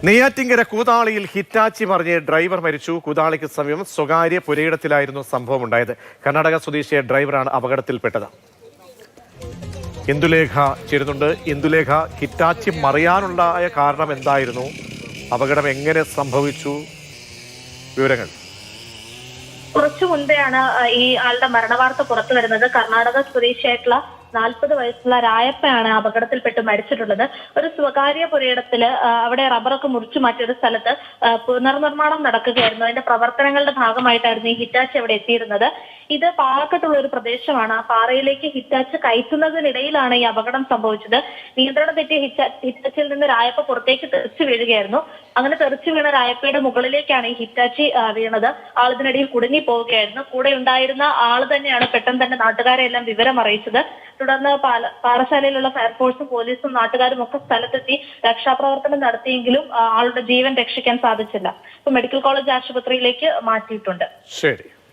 Neyyattinkara കൂതാളിയിൽ Hitachi മറിഞ്ഞ് driver മരിച്ചു. കൂതാളിക്ക് സമീപം സ്വകാര്യ പുരയിടത്തിലായിരുന്നു സംഭവം ഉണ്ടായത്. കർണാടക സ്വദേശിയായ ഡ്രൈവറാണ് അപകടത്തിൽപ്പെട്ടത്. ഇന്ദുലേഖ ചേരുന്നുണ്ട്. ഇന്ദുലേഖ, ഹിറ്റാച്ചി മറിയാനുണ്ടായ കാരണം എന്തായിരുന്നു? അപകടം എങ്ങനെ സംഭവിച്ചു? വിവരങ്ങൾ. കുറച്ചു മുൻപെയാണ് ഈ ആളുടെ മരണവാർത്ത പുറത്തു വരുന്നത്. കർണാടക സ്വദേശിയായിട്ടുള്ള 40 വയസ്സുള്ള രായപ്പയാണ് അപകടത്തിൽപ്പെട്ട് മരിച്ചിട്ടുള്ളത്. ഒരു സ്വകാര്യ പുരയിടത്തില് അവിടെ റബ്ബറൊക്കെ മുറിച്ചു മാറ്റിയ ഒരു സ്ഥലത്ത് പുനർനിർമ്മാണം നടക്കുകയായിരുന്നു. അതിന്റെ പ്രവർത്തനങ്ങളുടെ ഭാഗമായിട്ടായിരുന്നു ഈ ഹിറ്റാച്ചി അവിടെ എത്തിയിരുന്നത്. ഇത് പാറക്കെട്ടുള്ള ഒരു പ്രദേശമാണ്. ആ പാറയിലേക്ക് ഹിറ്റാച്ചി കയറ്റുന്നതിനിടയിലാണ് ഈ അപകടം സംഭവിച്ചത്. നിയന്ത്രണം തെറ്റിയ ഹിറ്റാച്ചിയിൽ നിന്ന് രായപ്പ പുറത്തേക്ക് തെറിച്ചു വീഴുകയായിരുന്നു. അങ്ങനെ തെറിച്ചു വീണ രായപ്പയുടെ മുകളിലേക്കാണ് ഈ ഹിറ്റാച്ചി വീണത്. ആളിതിനിടയിൽ കുടുങ്ങി പോവുകയായിരുന്നു. കൂടെ ഉണ്ടായിരുന്ന ആള് തന്നെയാണ് പെട്ടെന്ന് തന്നെ നാട്ടുകാരെ എല്ലാം വിവരം അറിയിച്ചത്. തുടർന്ന് പാറശാലയിലുള്ള ഫയർഫോഴ്സും പോലീസും നാട്ടുകാരും ഒക്കെ സ്ഥലത്തെത്തി രക്ഷാപ്രവർത്തനം നടത്തിയെങ്കിലും ആളുടെ ജീവൻ രക്ഷിക്കാൻ സാധിച്ചില്ല. ഇപ്പൊ മെഡിക്കൽ കോളേജ് ആശുപത്രിയിലേക്ക് മാറ്റിയിട്ടുണ്ട്. ശരി.